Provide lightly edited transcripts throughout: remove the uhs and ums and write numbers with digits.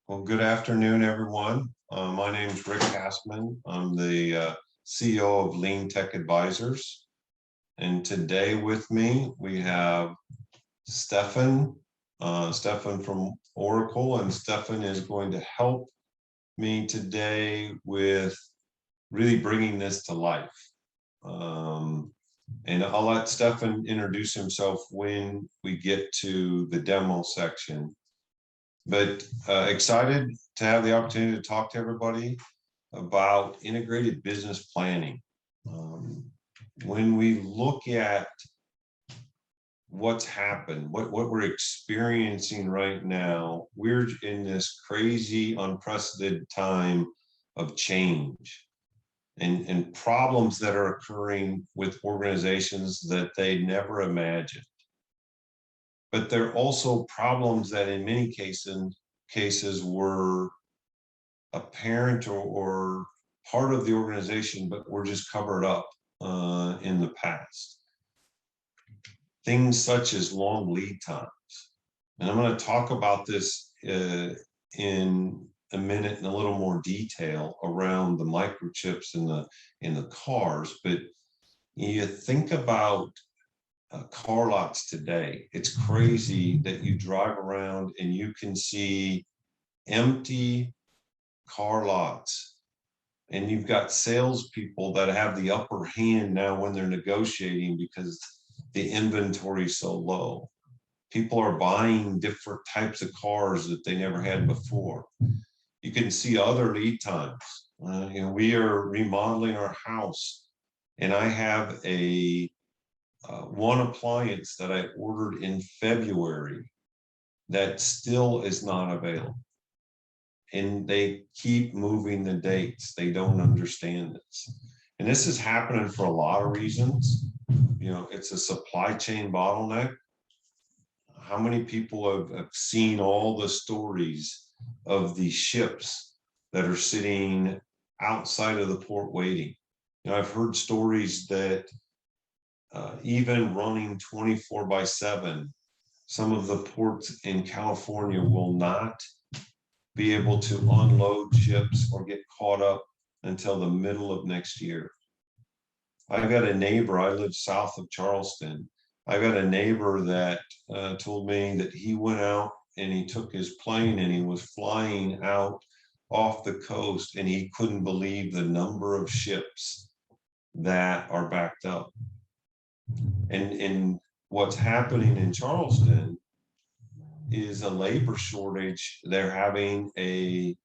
Well, good afternoon, everyone. My name is Rick Hassman. I'm the CEO of Lean Tech Advisors. And today with me, we have Stefan from Oracle, and Stefan is going to help me today with really bringing this to life. And I'll let Stefan introduce himself when we get to the demo section. But excited to have the opportunity to talk to everybody about integrated business planning. When we look at what's happened, what we're experiencing right now, we're in this crazy, unprecedented time of change and problems that are occurring with organizations that they never imagined. But there are also problems that in many cases were apparent or part of the organization, but were just covered up in the past. Things such as long lead times. And I'm going to talk about this in a minute in a little more detail around the microchips in the cars. But you think about car lots today. It's crazy that you drive around and you can see empty car lots, and you've got salespeople that have the upper hand now when they're negotiating because the inventory is so low. People are buying different types of cars that they never had before. You can see other lead times. We are remodeling our house, and I have a one appliance that I ordered in February that still is not available. And they keep moving the dates. They don't understand this. And this is happening for a lot of reasons. It's a supply chain bottleneck. How many people have seen all the stories of the ships that are sitting outside of the port waiting? I've heard stories that even running 24/7, some of the ports in California will not be able to unload ships or get caught up until the middle of next year. I've got a neighbor, I live south of Charleston. I've got a neighbor that told me that he went out and he took his plane and he was flying out off the coast, and he couldn't believe the number of ships that are backed up. And what's happening in Charleston is a labor shortage. They're having a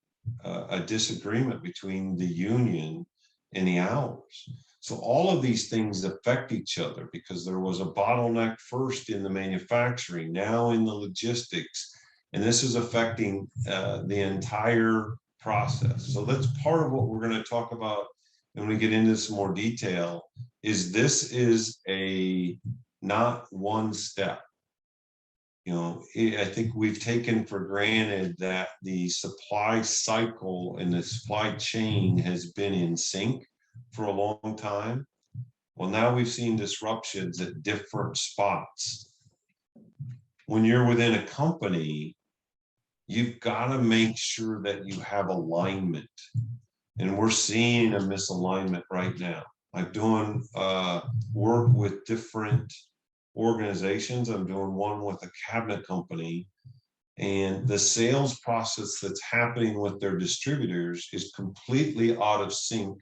disagreement between the union and the hours. So all of these things affect each other because there was a bottleneck first in the manufacturing, now in the logistics, and this is affecting the entire process. So that's part of what we're going to talk about when we get into some more detail. This is a not one step. I think we've taken for granted that the supply cycle and the supply chain has been in sync for a long time. Well, now we've seen disruptions at different spots. When you're within a company, you've got to make sure that you have alignment. And we're seeing a misalignment right now. I'm doing work with different organizations. I'm doing one with a cabinet company, and the sales process that's happening with their distributors is completely out of sync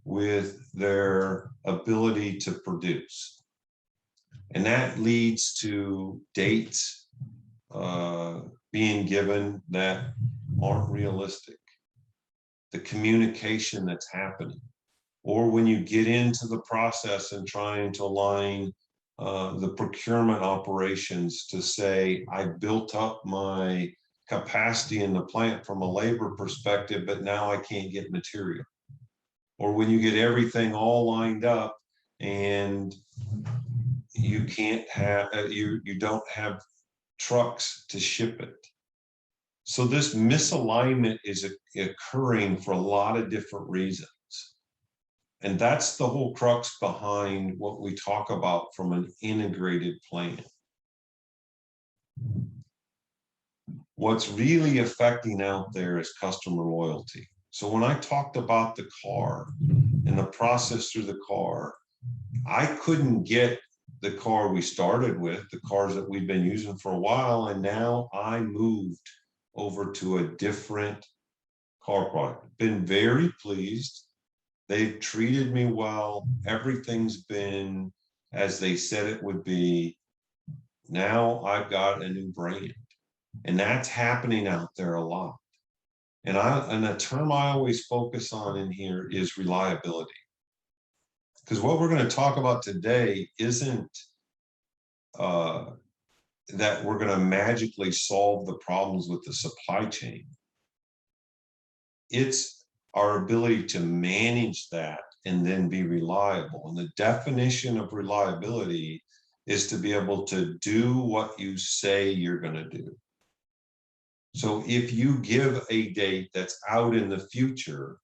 with their ability to produce. And that leads to dates being given that aren't realistic. The communication that's happening, or when you get into the process and trying to align the procurement operations to say, I built up my capacity in the plant from a labor perspective, but now I can't get material. Or when you get everything all lined up and you can't have, you don't have trucks to ship it. So this misalignment is occurring for a lot of different reasons. And that's the whole crux behind what we talk about from an integrated plan. What's really affecting out there is customer loyalty. So when I talked about the car and the process through the car, I couldn't get the car we started with, the cars that we've been using for a while, and now I moved over to a different car product. Been very pleased. They've treated me well. Everything's been as they said it would be. Now I've got a new brand, and that's happening out there a lot. And a term I always focus on in here is reliability. Because what we're going to talk about today isn't that we're going to magically solve the problems with the supply chain. It's our ability to manage that and then be reliable. And the definition of reliability is to be able to do what you say you're going to do. So if you give a date that's out in the future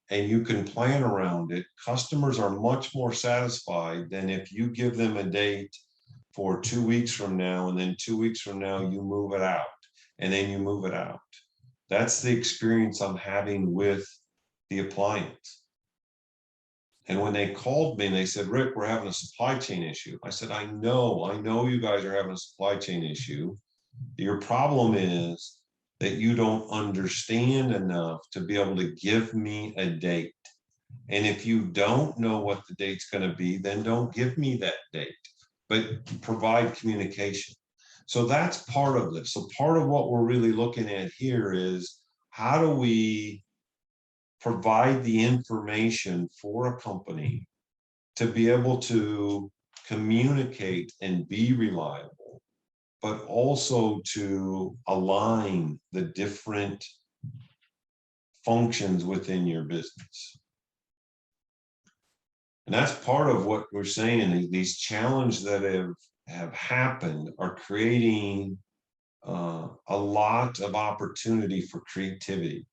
and you can plan around it, customers are much more satisfied than if you give them a date for 2 weeks from now, and then 2 weeks from now, you move it out, and then you move it out. That's the experience I'm having with the appliance. And when they called me and they said, Rick, we're having a supply chain issue. I said, I know you guys are having a supply chain issue. Your problem is that you don't understand enough to be able to give me a date. And if you don't know what the date's going to be, then don't give me that date, but provide communication. So that's part of this. So part of what we're really looking at here is how do we provide the information for a company to be able to communicate and be reliable, but also to align the different functions within your business. And that's part of what we're saying. These challenges that have happened are creating a lot of opportunity for creativity.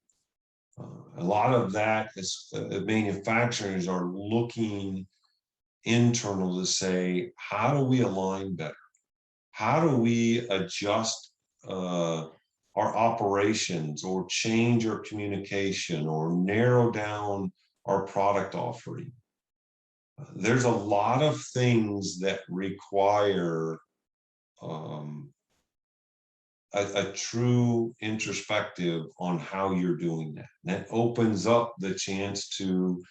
A lot of that is manufacturers are looking internal to say, how do we align better? How do we adjust our operations or change our communication or narrow down our product offering? There's a lot of things that require a true introspective on how you're doing that. And that opens up the chance to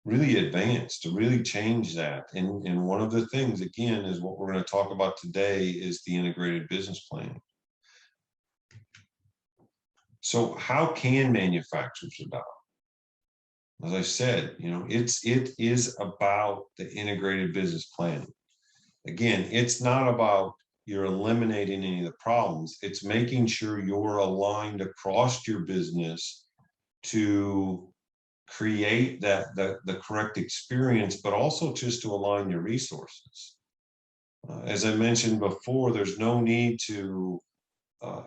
really advance, to really change that. And one of the things, again, is what we're going to talk about today is the integrated business plan. So how can manufacturers adopt? As I said, it is about the integrated business planning. Again, it's not about you're eliminating any of the problems. It's making sure you're aligned across your business to create the correct experience, but also just to align your resources. As I mentioned before, there's no need to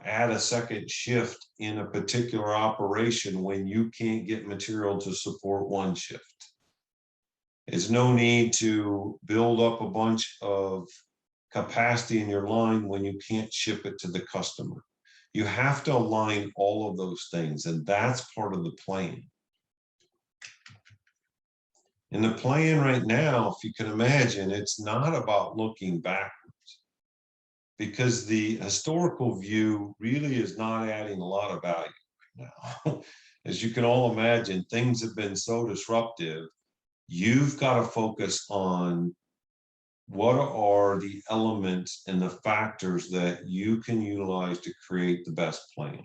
add a second shift in a particular operation when you can't get material to support one shift. There's no need to build up a bunch of capacity in your line when you can't ship it to the customer. You have to align all of those things, and that's part of the plan. In the plan right now, if you can imagine, it's not about looking backwards, because the historical view really is not adding a lot of value right now. As you can all imagine, things have been so disruptive. You've got to focus on what are the elements and the factors that you can utilize to create the best plan.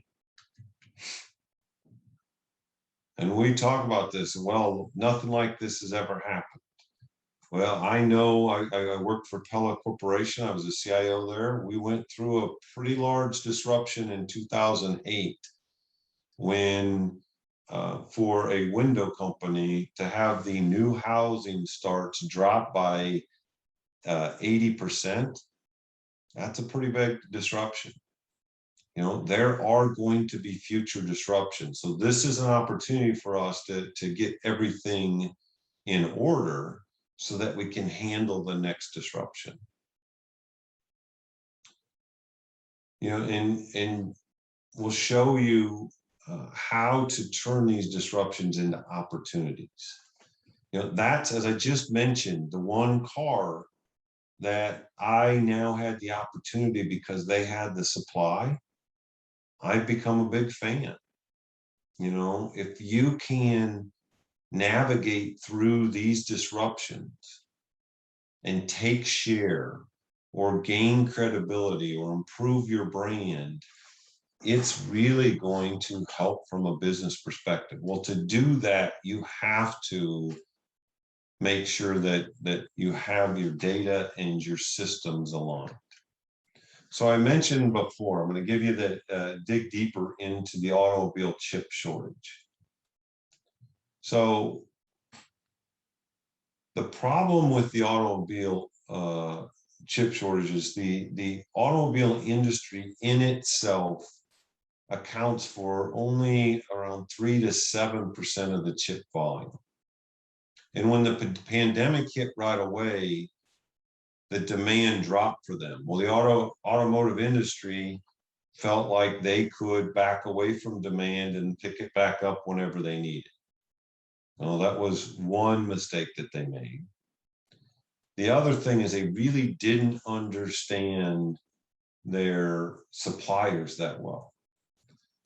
And we talk about this, well, nothing like this has ever happened. Well, I know I worked for Pella Corporation. I was a CIO there. We went through a pretty large disruption in 2008 when for a window company to have the new housing starts drop by 80%, that's a pretty big disruption. There are going to be future disruptions. So this is an opportunity for us to get everything in order so that we can handle the next disruption. and we'll show you how to turn these disruptions into opportunities. That's, as I just mentioned, the one car that I now had the opportunity because they had the supply. I've become a big fan. If you can navigate through these disruptions and take share or gain credibility or improve your brand, it's really going to help from a business perspective. Well, to do that, you have to make sure that you have your data and your systems aligned. So I mentioned before, I'm going to give you the dig deeper into the automobile chip shortage. So the problem with the automobile chip shortage is the automobile industry in itself accounts for only around 3 to 7% of the chip volume. And when the pandemic hit right away, the demand dropped for them. Well, the automotive industry felt like they could back away from demand and pick it back up whenever they needed. Well, that was one mistake that they made. The other thing is they really didn't understand their suppliers that well.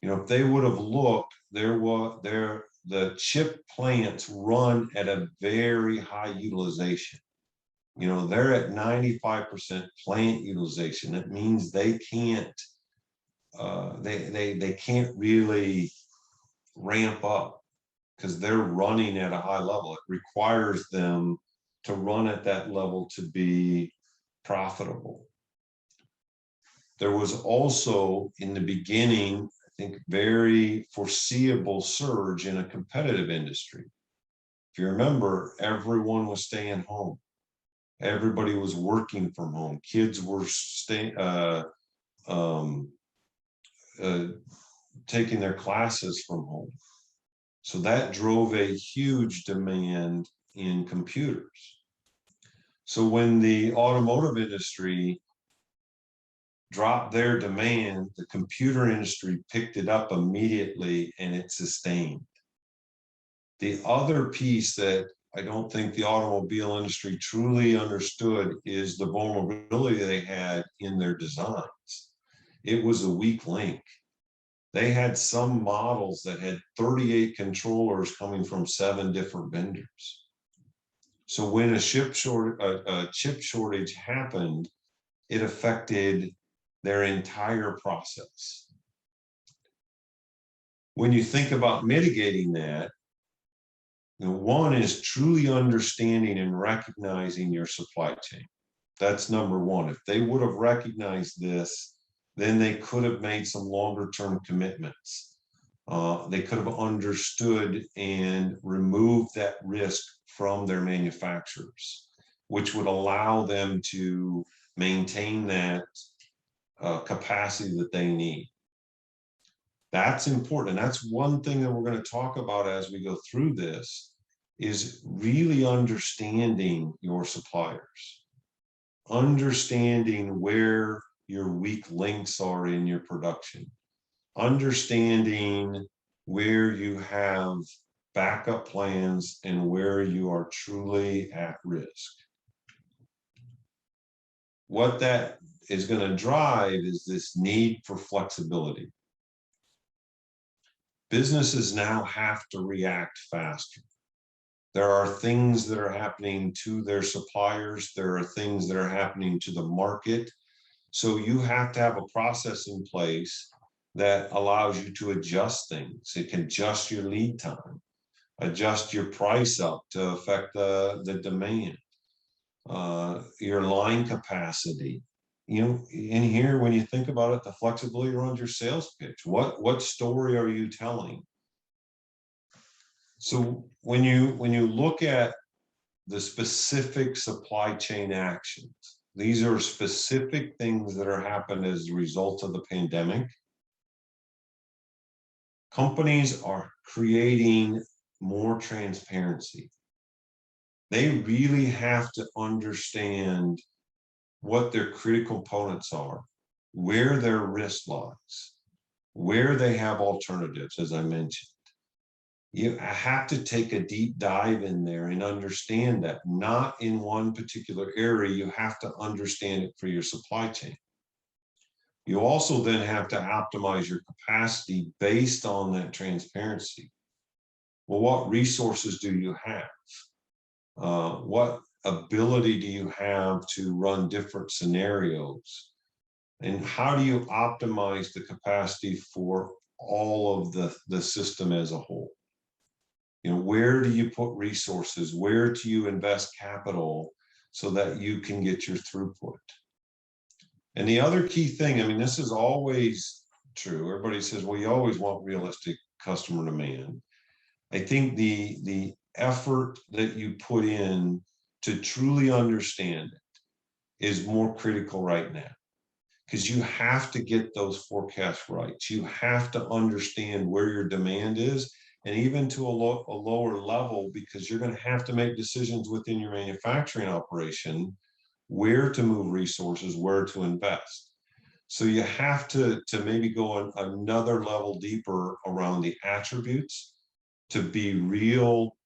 If they would have looked, the chip plants run at a very high utilization. They're at 95% plant utilization. That means they can't they can't really ramp up because they're running at a high level. It requires them to run at that level to be profitable. There was also, in the beginning, I think, very foreseeable surge in a competitive industry. If you remember, everyone was staying home. Everybody was working from home. Kids were taking their classes from home. So that drove a huge demand in computers. So when the automotive industry dropped their demand, the computer industry picked it up immediately and it sustained. The other piece that I don't think the automobile industry truly understood is the vulnerability they had in their designs. It was a weak link. They had some models that had 38 controllers coming from 7 different vendors. So when a chip shortage happened, it affected their entire process. When you think about mitigating that, one is truly understanding and recognizing your supply chain. That's number one. If they would have recognized this, then they could have made some longer term commitments. They could have understood and removed that risk from their manufacturers, which would allow them to maintain that capacity that they need. That's important. And that's one thing that we're going to talk about as we go through this, is really understanding your suppliers, understanding where your weak links are in your production, understanding where you have backup plans and where you are truly at risk. What that is going to drive is this need for flexibility. Businesses now have to react faster. There are things that are happening to their suppliers. There are things that are happening to the market. So you have to have a process in place that allows you to adjust things. It can adjust your lead time, adjust your price up to affect the demand, your line capacity. In here, when you think about it, the flexibility around your sales pitch. What story are you telling? So when you look at the specific supply chain actions, these are specific things that are happening as a result of the pandemic. Companies are creating more transparency. They really have to understand what their critical components are, where their risk lies, where they have alternatives, as I mentioned. You have to take a deep dive in there and understand that, not in one particular area. You have to understand it for your supply chain. You also then have to optimize your capacity based on that transparency. Well, what resources do you have? What ability do you have to run different scenarios? And how do you optimize the capacity for all of the system as a whole? You know, where do you put resources? Where do you invest capital so that you can get your throughput? And the other key thing, I mean, this is always true. Everybody says, well, you always want realistic customer demand. I think the effort that you put in to truly understand it is more critical right now, because you have to get those forecasts right. You have to understand where your demand is, and even to a lower level, because you're going to have to make decisions within your manufacturing operation, where to move resources, where to invest. So you have to maybe go another level deeper around the attributes to be real,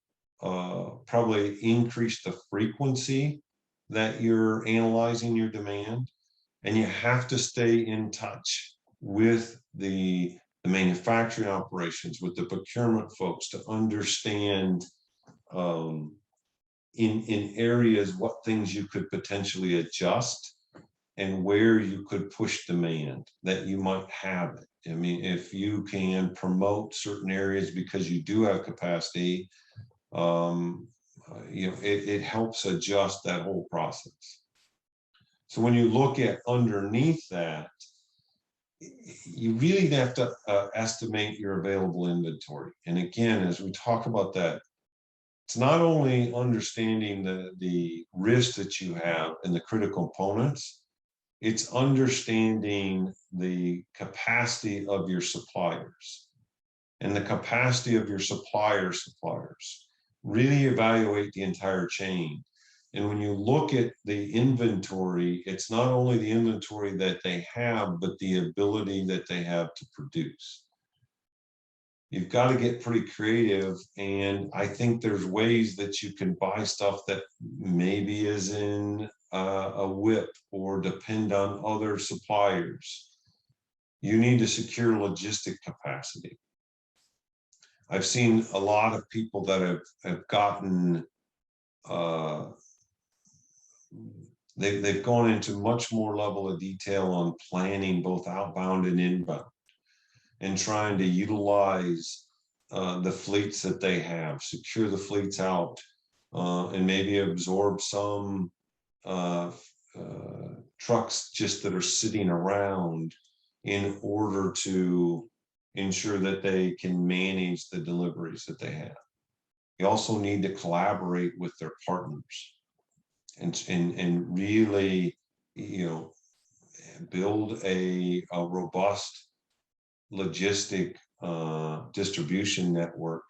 probably increase the frequency that you're analyzing your demand. And you have to stay in touch with the manufacturing operations, with the procurement folks, to understand in areas what things you could potentially adjust and where you could push demand that you might have it. I mean, if you can promote certain areas because you do have capacity, you know, it helps adjust that whole process. So when you look at underneath that, you really have to estimate your available inventory. And again, as we talk about that, it's not only understanding the risk that you have and the critical components, it's understanding the capacity of your suppliers and the capacity of your suppliers. Really evaluate the entire chain. And when you look at the inventory, it's not only the inventory that they have, but the ability that they have to produce. You've got to get pretty creative. And I think there's ways that you can buy stuff that maybe is in a WIP or depend on other suppliers. You need to secure logistic capacity. I've seen a lot of people that have gotten, they've gone into much more level of detail on planning both outbound and inbound, and trying to utilize the fleets that they have, secure the fleets out, and maybe absorb some trucks just that are sitting around in order to ensure that they can manage the deliveries that they have. You also need to collaborate with their partners and really, you know, build a robust logistic distribution network,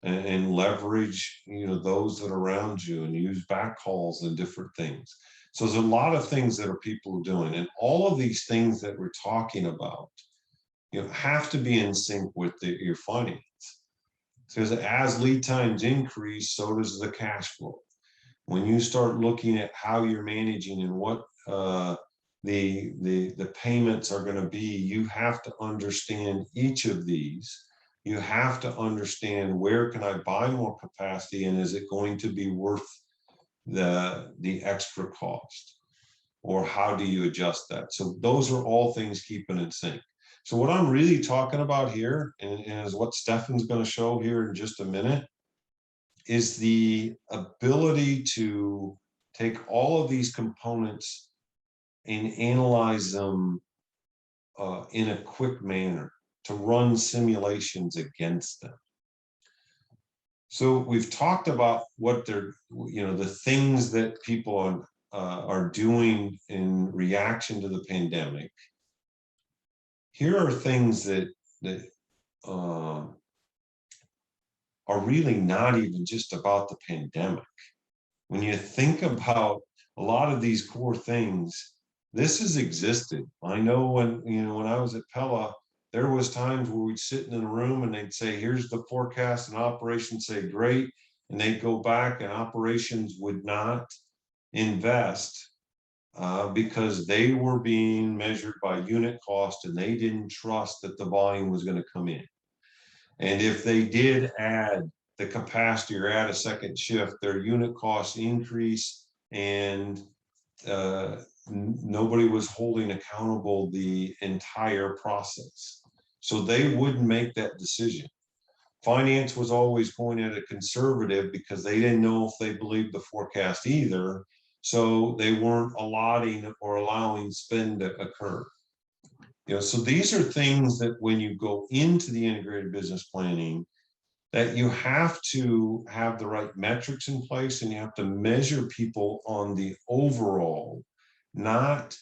and leverage, you know, those that are around you, and use backhauls and different things. So there's a lot of things that people are doing, and all of these things that we're talking about, you know, have to be in sync with your finance. Because as lead times increase, so does the cash flow. When you start looking at how you're managing and what the payments are going to be, you have to understand each of these. You have to understand, where can I buy more capacity, and is it going to be worth the extra cost, or how do you adjust that? So those are all things keeping in sync. So what I'm really talking about here, and is what Stefan's going to show here in just a minute, is the ability to take all of these components and analyze them in a quick manner, to run simulations against them. So we've talked about what they're, you know, the things that people are doing in reaction to the pandemic. Here are things that are really not even just about the pandemic. When you think about a lot of these core things, This has existed. I know when I was at Pella, there was times where we'd sit in a room and they'd say, here's the forecast, and operations say, great. And they'd go back and operations would not invest because they were being measured by unit cost and they didn't trust that the volume was going to come in. And if they did add the capacity or add a second shift, their unit costs increase, and nobody was holding accountable the entire process. So they wouldn't make that decision. Finance was always going at a conservative because they didn't know if they believed the forecast either. So they weren't allotting or allowing spend to occur. So these are things that when you go into the integrated business planning, that you have to have the right metrics in place, and you have to measure people on the overall, not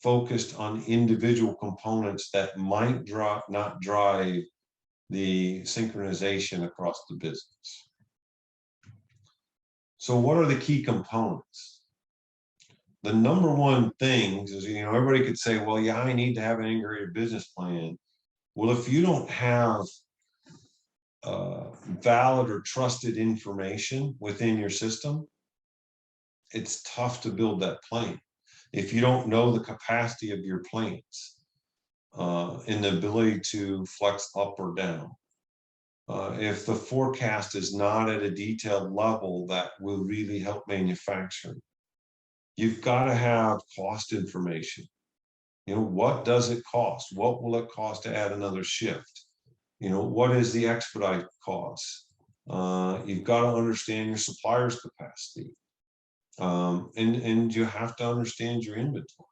focused on individual components that might not drive the synchronization across the business. So what are the key components? The number one thing is, everybody could say, well, yeah, I need to have an integrated business plan. Well, if you don't have valid or trusted information within your system, it's tough to build that plan. If you don't know the capacity of your plants and the ability to flex up or down, if the forecast is not at a detailed level that will really help manufacturing, you've got to have cost information. What does it cost? What will it cost to add another shift? What is the expedite cost? You've got to understand your supplier's capacity. And you have to understand your inventory.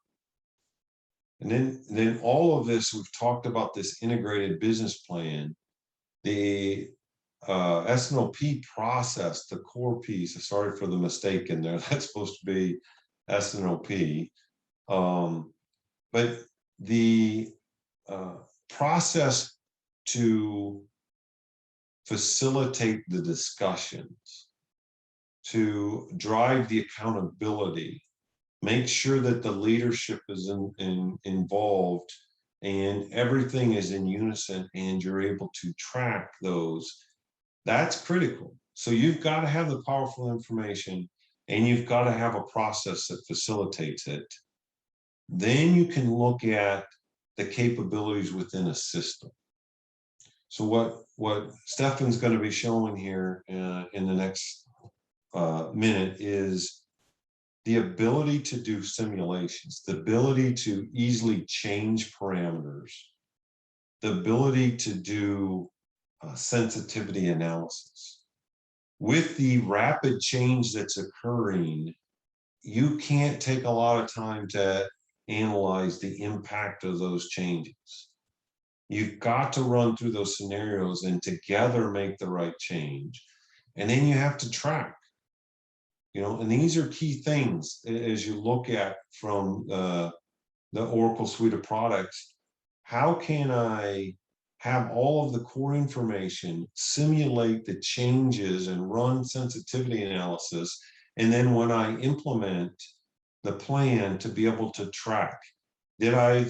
And then all of this, we've talked about this integrated business plan, the S&OP process, the core piece. Sorry for the mistake in there. That's supposed to be S&OP. But the process to facilitate the discussions, to drive the accountability, make sure that the leadership is involved and everything is in unison and you're able to track those, that's critical. So you've got to have the powerful information and you've got to have a process that facilitates it. Then you can look at the capabilities within a system. So what Stefan's going to be showing here in the next minute is the ability to do simulations, the ability to easily change parameters, the ability to do sensitivity analysis. With the rapid change that's occurring, you can't take a lot of time to analyze the impact of those changes. You've got to run through those scenarios and together make the right change. And then you have to track, and these are key things as you look at from the Oracle suite of products. How can I have all of the core information, simulate the changes and run sensitivity analysis, and then when I implement the plan, to be able to track, did I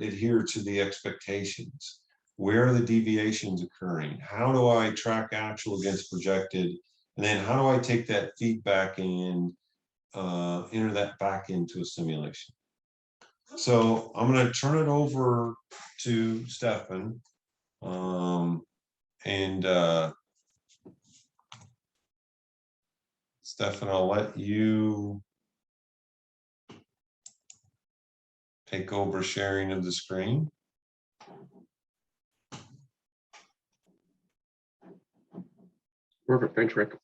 adhere to the expectations? Where are the deviations occurring? How do I track actual against projected? And then how do I take that feedback and enter that back into a simulation? So I'm going to turn it over to Stefan. Stefan, I'll let you take over sharing of the screen. Perfect. Thanks, Rick.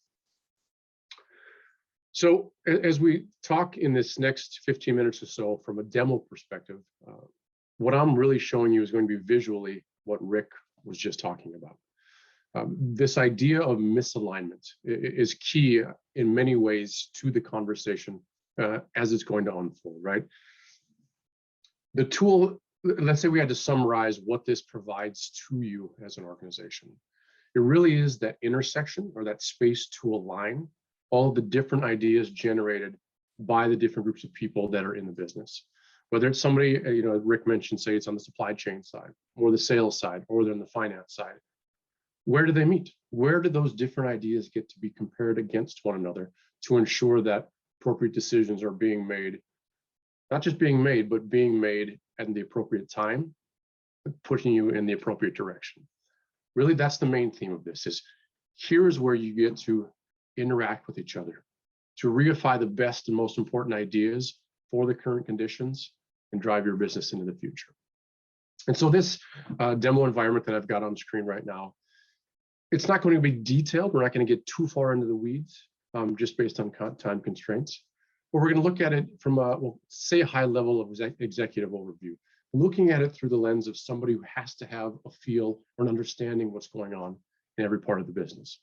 So as we talk in this next 15 minutes or so from a demo perspective, what I'm really showing you is going to be visually what Rick was just talking about. This idea of misalignment is key in many ways to the conversation as it's going to unfold, right? The tool, let's say we had to summarize what this provides to you as an organization. It really is that intersection or that space to align all the different ideas generated by the different groups of people that are in the business. Whether it's somebody, Rick mentioned, say it's on the supply chain side or the sales side, or they're on the finance side. Where do they meet? Where do those different ideas get to be compared against one another to ensure that appropriate decisions are being made, not just being made, but being made at the appropriate time, pushing you in the appropriate direction? Really, that's the main theme of this, is here's where you get to interact with each other, to reify the best and most important ideas for the current conditions and drive your business into the future. And so this demo environment that I've got on screen right now, it's not going to be detailed. We're not going to get too far into the weeds, just based on time constraints. But we're going to look at it from say a high level of executive overview, looking at it through the lens of somebody who has to have a feel or an understanding what's going on in every part of the business.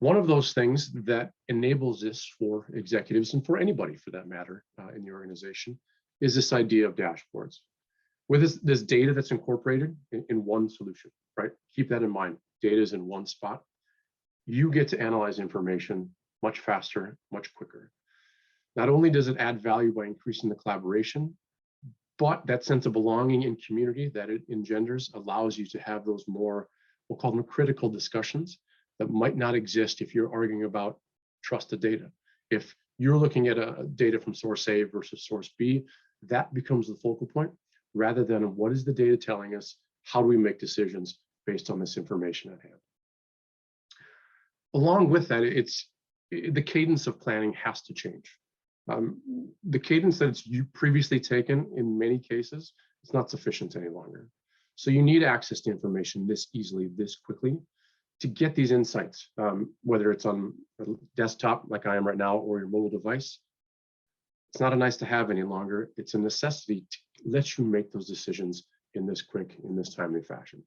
One of those things that enables this for executives, and for anybody for that matter in the organization, is this idea of dashboards. With this data that's incorporated in one solution, right? Keep that in mind. Data is in one spot. You get to analyze information much faster, much quicker. Not only does it add value by increasing the collaboration, but that sense of belonging in community that it engenders allows you to have those more, we'll call them critical discussions, that might not exist if you're arguing about trusted data. If you're looking at a data from source A versus source B, that becomes the focal point, rather than what is the data telling us? How do we make decisions based on this information at hand? Along with that, the cadence of planning has to change. The cadence that it's previously taken in many cases, it's not sufficient any longer. So you need access to information this easily, this quickly, to get these insights, whether it's on a desktop like I am right now, or your mobile device. It's not a nice to have any longer. It's a necessity to let you make those decisions in this quick, in this timely fashion.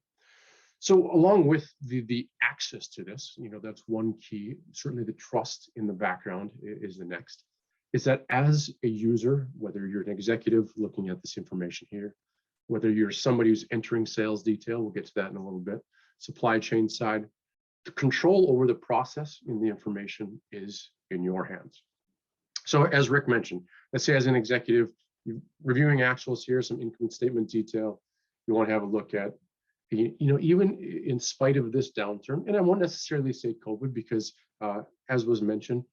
So along with the access to this, that's one key. Certainly the trust in the background is the next. Is that as a user, whether you're an executive looking at this information here, whether you're somebody who's entering sales detail, we'll get to that in a little bit, supply chain side, the control over the process in the information is in your hands. So as Rick mentioned, let's say as an executive, you're reviewing actuals here, some income statement detail you want to have a look at. Even in spite of this downturn, and I won't necessarily say COVID, because as was mentioned,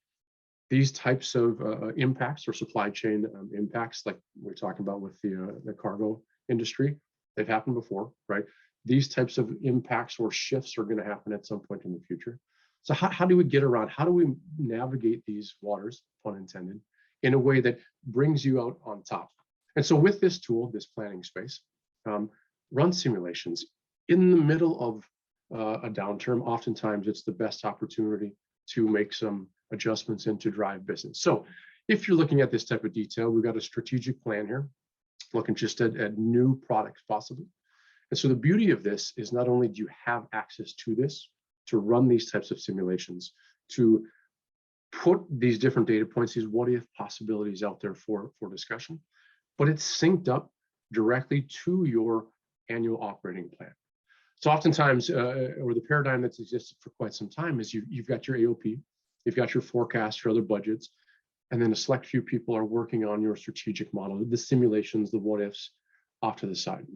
these types of impacts or supply chain impacts, like we're talking about with the cargo industry, they've happened before, right? These types of impacts or shifts are going to happen at some point in the future. So how do we get around? How do we navigate these waters, pun intended, in a way that brings you out on top? And so with this tool, this planning space, run simulations. In the middle of a downturn, oftentimes it's the best opportunity to make some adjustments and to drive business. So if you're looking at this type of detail, we've got a strategic plan here, looking just at new products possibly. And so the beauty of this is not only do you have access to this, to run these types of simulations, to put these different data points, these what if possibilities out there for discussion, but it's synced up directly to your annual operating plan. So oftentimes, or the paradigm that's existed for quite some time is you've got your AOP, you've got your forecast for other budgets, and then a select few people are working on your strategic model, the simulations, the what ifs off to the side.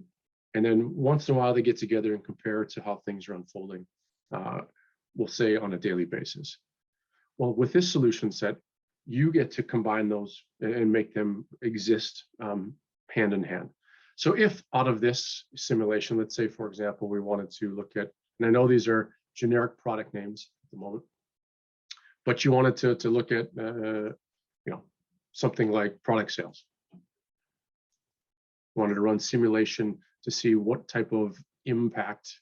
And then once in a while they get together and compare to how things are unfolding, we'll say on a daily basis. Well, with this solution set, you get to combine those and make them exist hand in hand. So if out of this simulation, let's say, for example, we wanted to look at, and I know these are generic product names at the moment, but you wanted to look at, something like product sales. Wanted to run simulation to see what type of impact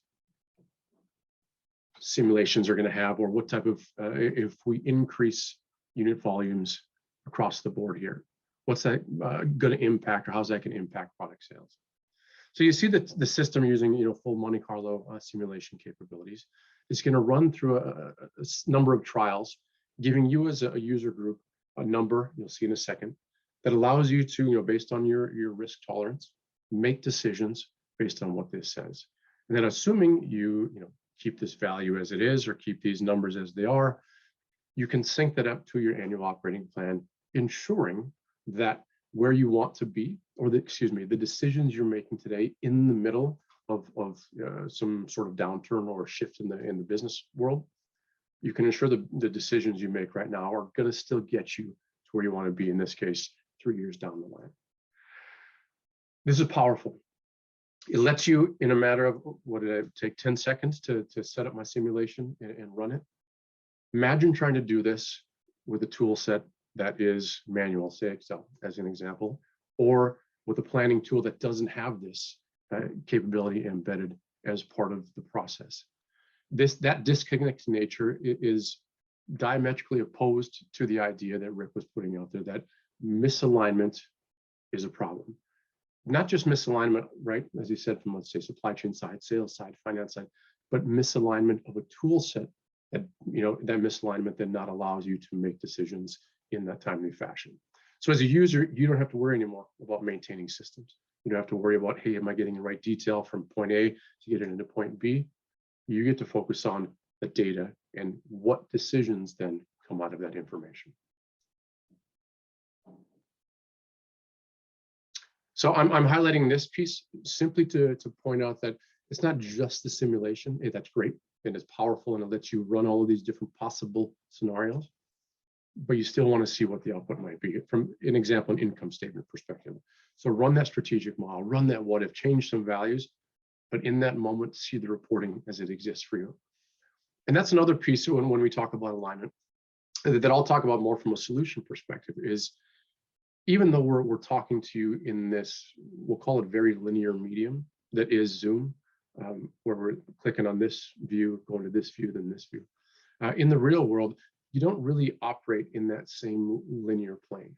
simulations are going to have, or what type of, if we increase unit volumes across the board here, what's that going to impact, or how's that going to impact product sales? So you see that the system using full Monte Carlo simulation capabilities is going to run through a number of trials, giving you as a user group a number, you'll see in a second, that allows you to, based on your risk tolerance, make decisions based on what this says. And then assuming you keep this value as it is, or keep these numbers as they are, you can sync that up to your annual operating plan, ensuring that where you want to be the decisions you're making today in the middle of some sort of downturn or shift in the business world, you can ensure the decisions you make right now are going to still get you to where you want to be, in this case, 3 years down the line. This is powerful. It lets you, in a matter of, what did it take, 10 seconds to set up my simulation and run it? Imagine trying to do this with a tool set that is manual, say Excel as an example, or with a planning tool that doesn't have this capability embedded as part of the process. That disconnected nature is diametrically opposed to the idea that Rick was putting out there, that misalignment is a problem. Not just misalignment, right, as he said, from, let's say, supply chain side, sales side, finance side, but misalignment of a tool set that, that misalignment then not allows you to make decisions in that timely fashion. So as a user, you don't have to worry anymore about maintaining systems. You don't have to worry about, hey, am I getting the right detail from point A to get it into point B? You get to focus on the data and what decisions then come out of that information. So I'm highlighting this piece simply to point out that it's not just the simulation. Hey, that's great and it's powerful and it lets you run all of these different possible scenarios, but you still want to see what the output might be from an example, an income statement perspective. So run that strategic model, run that what if, change some values, but in that moment, see the reporting as it exists for you. And that's another piece when we talk about alignment that I'll talk about more from a solution perspective is, even though we're talking to you in this, we'll call it very linear medium that is Zoom, where we're clicking on this view, going to this view, then this view. In the real world, you don't really operate in that same linear plane.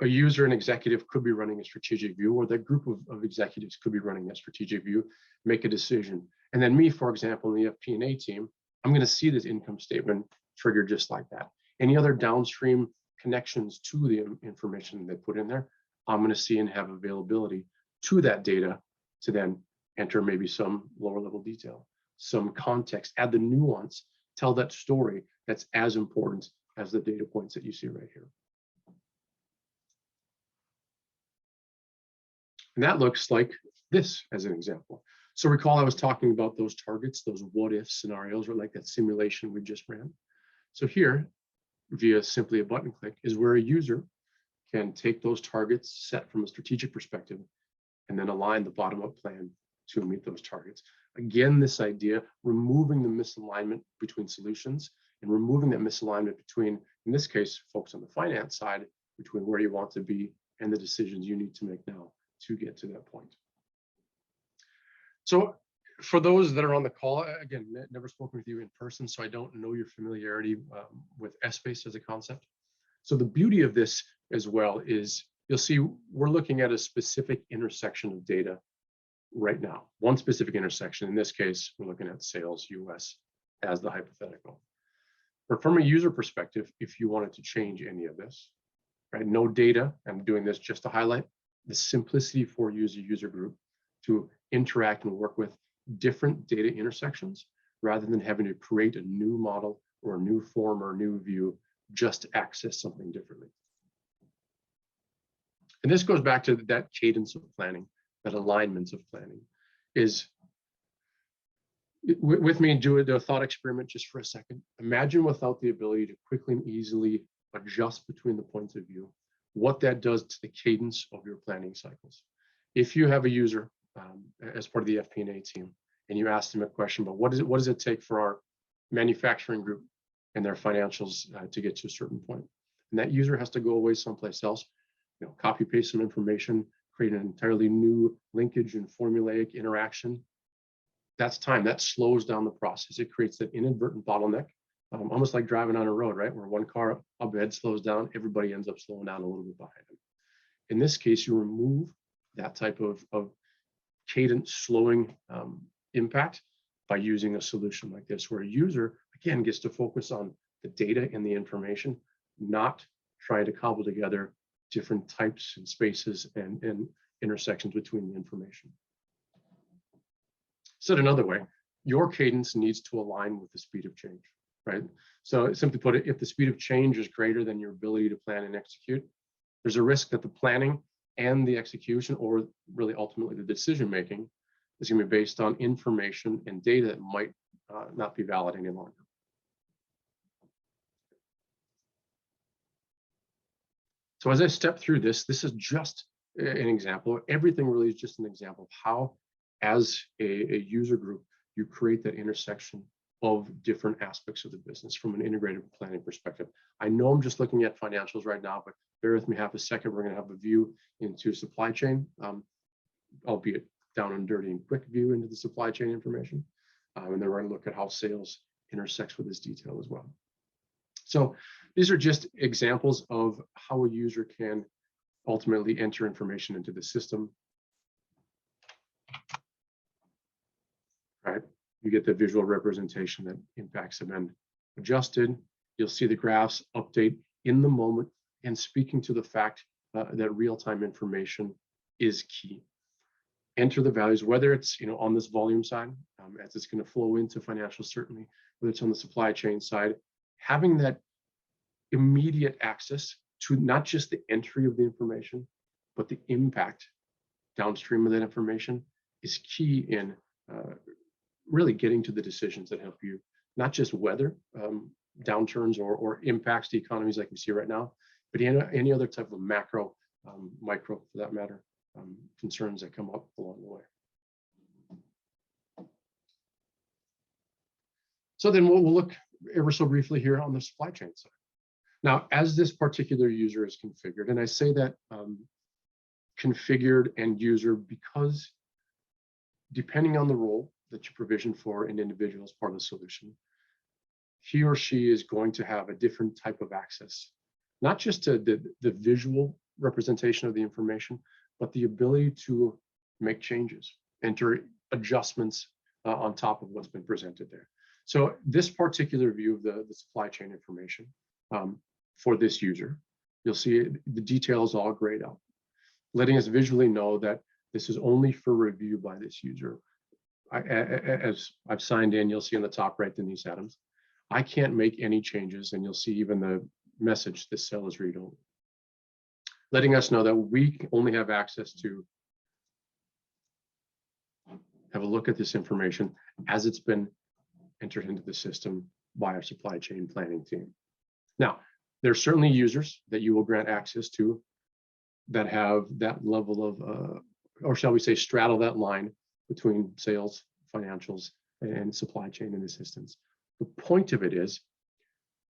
A user, an executive could be running a strategic view, or that group of executives could be running that strategic view, make a decision. And then me, for example, in the FP&A team, I'm going to see this income statement triggered just like that. Any other downstream connections to the information they put in there, I'm going to see and have availability to that data to then enter maybe some lower level detail, some context, add the nuance, tell that story that's as important as the data points that you see right here. And that looks like this as an example. So recall I was talking about those targets, those what if scenarios, or like that simulation we just ran. So here, via simply a button click, is where a user can take those targets set from a strategic perspective and then align the bottom-up plan to meet those targets. Again, this idea, removing the misalignment between solutions and removing that misalignment between, in this case, folks on the finance side, between where you want to be and the decisions you need to make now to get to that point. So for those that are on the call, again, never spoken with you in person, so I don't know your familiarity with S-Base as a concept. So the beauty of this as well is you'll see we're looking at a specific intersection of data right now, one specific intersection. In this case, we're looking at sales US as the hypothetical. But from a user perspective, if you wanted to change any of this, right, no data, I'm doing this just to highlight the simplicity for user group to interact and work with different data intersections rather than having to create a new model or a new form or a new view just to access something differently. And this goes back to that cadence of planning, that alignment of planning. Is with me, do a thought experiment just for a second. Imagine without the ability to quickly and easily adjust between the points of view, what that does to the cadence of your planning cycles. If you have a user as part of the FP&A team, and you ask them a question about what does it take for our manufacturing group and their financials to get to a certain point, and that user has to go away someplace else, copy paste some information, create an entirely new linkage and formulaic interaction. That's time. That slows down the process. It creates that inadvertent bottleneck, almost like driving on a road, right? Where one car up ahead slows down, everybody ends up slowing down a little bit behind them. In this case, you remove that type of cadence slowing impact by using a solution like this, where a user, again, gets to focus on the data and the information, not trying to cobble together different types and spaces and intersections between the information. Said another way, your cadence needs to align with the speed of change, right? So simply put it, if the speed of change is greater than your ability to plan and execute, there's a risk that the planning and the execution, or really ultimately the decision making, is going to be based on information and data that might not be valid any longer. So as I step through this, this is just an example. Everything really is just an example of how, as a user group, you create that intersection of different aspects of the business from an integrated planning perspective. I know I'm just looking at financials right now, but bear with me half a second. We're going to have a view into supply chain, albeit down and dirty and quick view into the supply chain information. And then we're going to look at how sales intersects with this detail as well. So these are just examples of how a user can ultimately enter information into the system. Right? You get the visual representation that impacts have been adjusted. You'll see the graphs update in the moment and speaking to the fact that real-time information is key. Enter the values, whether it's on this volume side, as it's going to flow into financials, certainly, whether it's on the supply chain side, having that immediate access to not just the entry of the information, but the impact downstream of that information is key in really getting to the decisions that help you not just weather downturns or impacts to economies like we see right now, but any other type of macro, micro for that matter, concerns that come up along the way. So then we'll look ever so briefly here on the supply chain side. Now, as this particular user is configured, and I say that configured and user because depending on the role that you provision for an individual as part of the solution, he or she is going to have a different type of access, not just to the visual representation of the information, but the ability to make changes, enter adjustments on top of what's been presented there. So this particular view of the supply chain information for this user, you'll see the details all grayed out, letting us visually know that this is only for review by this user. As I've signed in, you'll see on the top right, Denise Adams. I can't make any changes, and you'll see even the message, this cell is read only, letting us know that we only have access to have a look at this information as it's been entered into the system by our supply chain planning team. Now, there's certainly users that you will grant access to that have that level of, or shall we say, straddle that line between sales, financials, and supply chain and assistance. The point of it is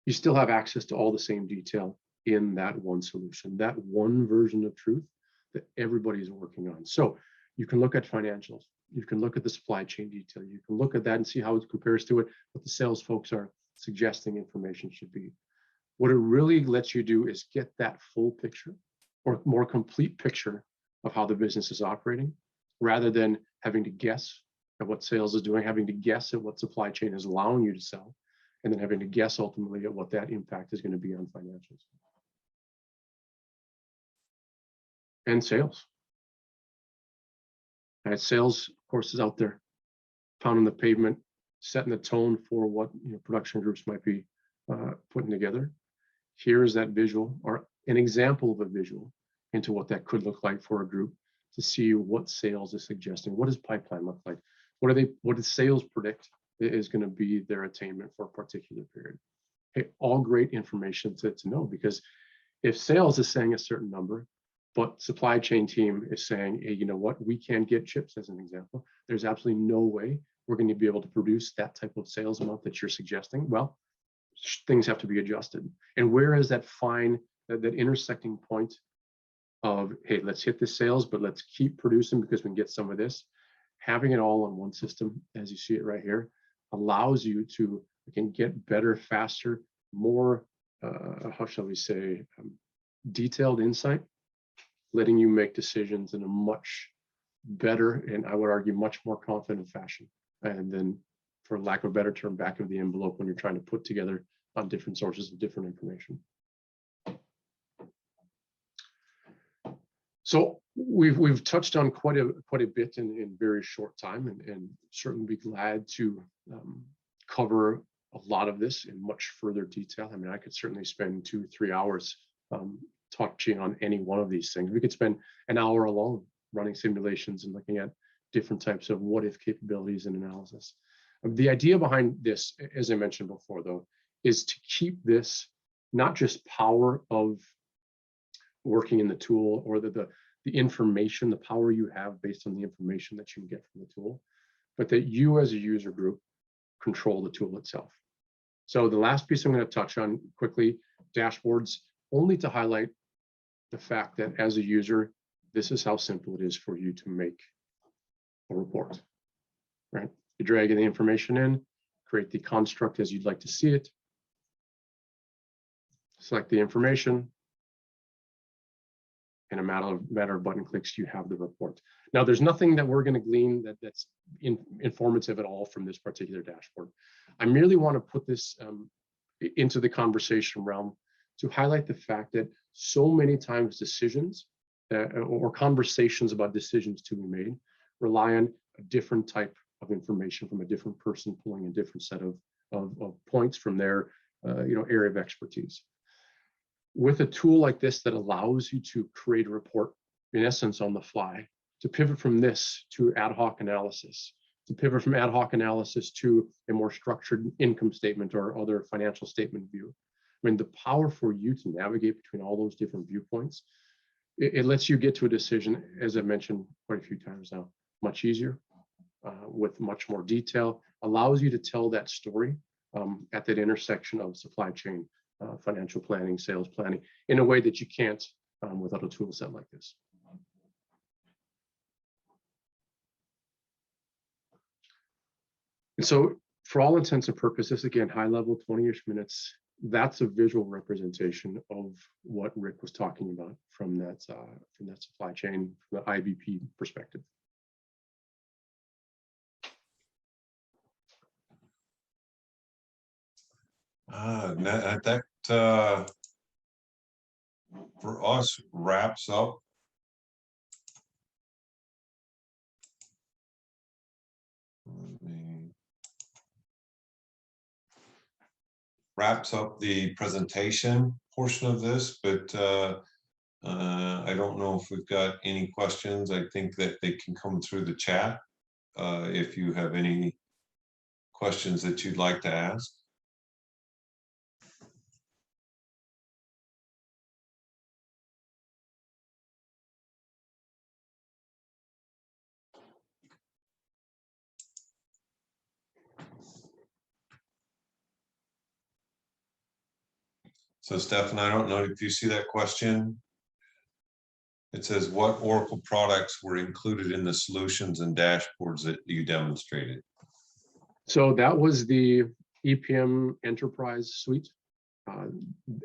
you still have access to all the same detail in that one solution, that one version of truth that everybody is working on. So you can look at financials, you can look at the supply chain detail, you can look at that and see how it compares to what the sales folks are suggesting information should be. What it really lets you do is get that full picture or more complete picture of how the business is operating, rather than having to guess at what sales is doing, having to guess at what supply chain is allowing you to sell, and then having to guess ultimately at what that impact is going to be on financials. And sales. And sales, of course, is out there, pounding the pavement, setting the tone for what production groups might be putting together. Here is that visual, or an example of a visual into what that could look like for a group to see what sales is suggesting. What does pipeline look like? What does sales predict is going to be their attainment for a particular period? Hey, all great information to know, because if sales is saying a certain number, but supply chain team is saying, hey, you know what, we can't get chips as an example, there's absolutely no way we're going to be able to produce that type of sales amount that you're suggesting. Well, things have to be adjusted. And where is that fine, that intersecting point of, hey, let's hit the sales, but let's keep producing because we can get some of this. Having it all on one system, as you see it right here, allows you to, again, get better, faster, more, how shall we say, detailed insight, letting you make decisions in a much better, and I would argue much more confident fashion. And then, for lack of a better term, back of the envelope when you're trying to put together on different sources of different information. So we've touched on quite a bit in very short time, and certainly be glad to cover a lot of this in much further detail. I mean, I could certainly spend 2-3 hours touching on any one of these things. We could spend an hour alone running simulations and looking at different types of what if capabilities and analysis. The idea behind this, as I mentioned before, though, is to keep this not just power of working in the tool or the information, the power you have based on the information that you get from the tool, but that you as a user group control the tool itself. So the last piece I'm going to touch on quickly, dashboards, only to highlight the fact that as a user, this is how simple it is for you to make a report, right? You drag the information in, create the construct as you'd like to see it, select the information, in a matter of button clicks, you have the report. Now, there's nothing that we're going to glean that's informative at all from this particular dashboard. I merely want to put this into the conversation realm to highlight the fact that so many times decisions or conversations about decisions to be made rely on a different type of information from a different person pulling a different set of points from their area of expertise. With a tool like this that allows you to create a report, in essence, on the fly, to pivot from this to ad hoc analysis, to pivot from ad hoc analysis to a more structured income statement or other financial statement view. I mean, the power for you to navigate between all those different viewpoints, it lets you get to a decision, as I've mentioned quite a few times now, much easier, with much more detail, allows you to tell that story at that intersection of supply chain, financial planning, sales planning, in a way that you can't without a tool set like this. And so for all intents and purposes, again, high level, 20-ish minutes, that's a visual representation of what Rick was talking about from that supply chain, from the IBP perspective. That for us wraps up the presentation portion of this, but I don't know if we've got any questions. I think that they can come through the chat if you have any questions that you'd like to ask. So Stefan, I don't know if you see that question. It says, what Oracle products were included in the solutions and dashboards that you demonstrated? So that was the EPM Enterprise Suite.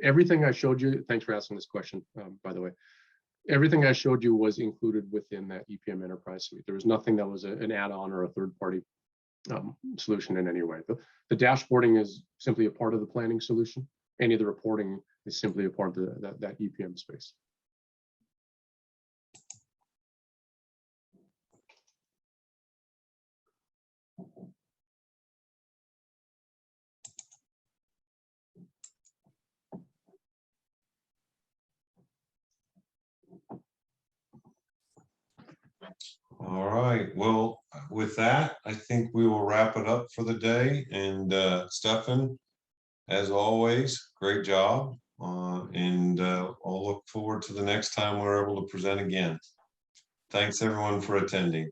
Everything I showed you, thanks for asking this question, by the way. Everything I showed you was included within that EPM Enterprise Suite. There was nothing that was an add-on or a third-party solution in any way. The dashboarding is simply a part of the planning solution. Any of the reporting is simply a part of that EPM space. All right, well, with that, I think we will wrap it up for the day. And Stefan, as always, great job. And I'll look forward to the next time we're able to present again. Thanks everyone for attending.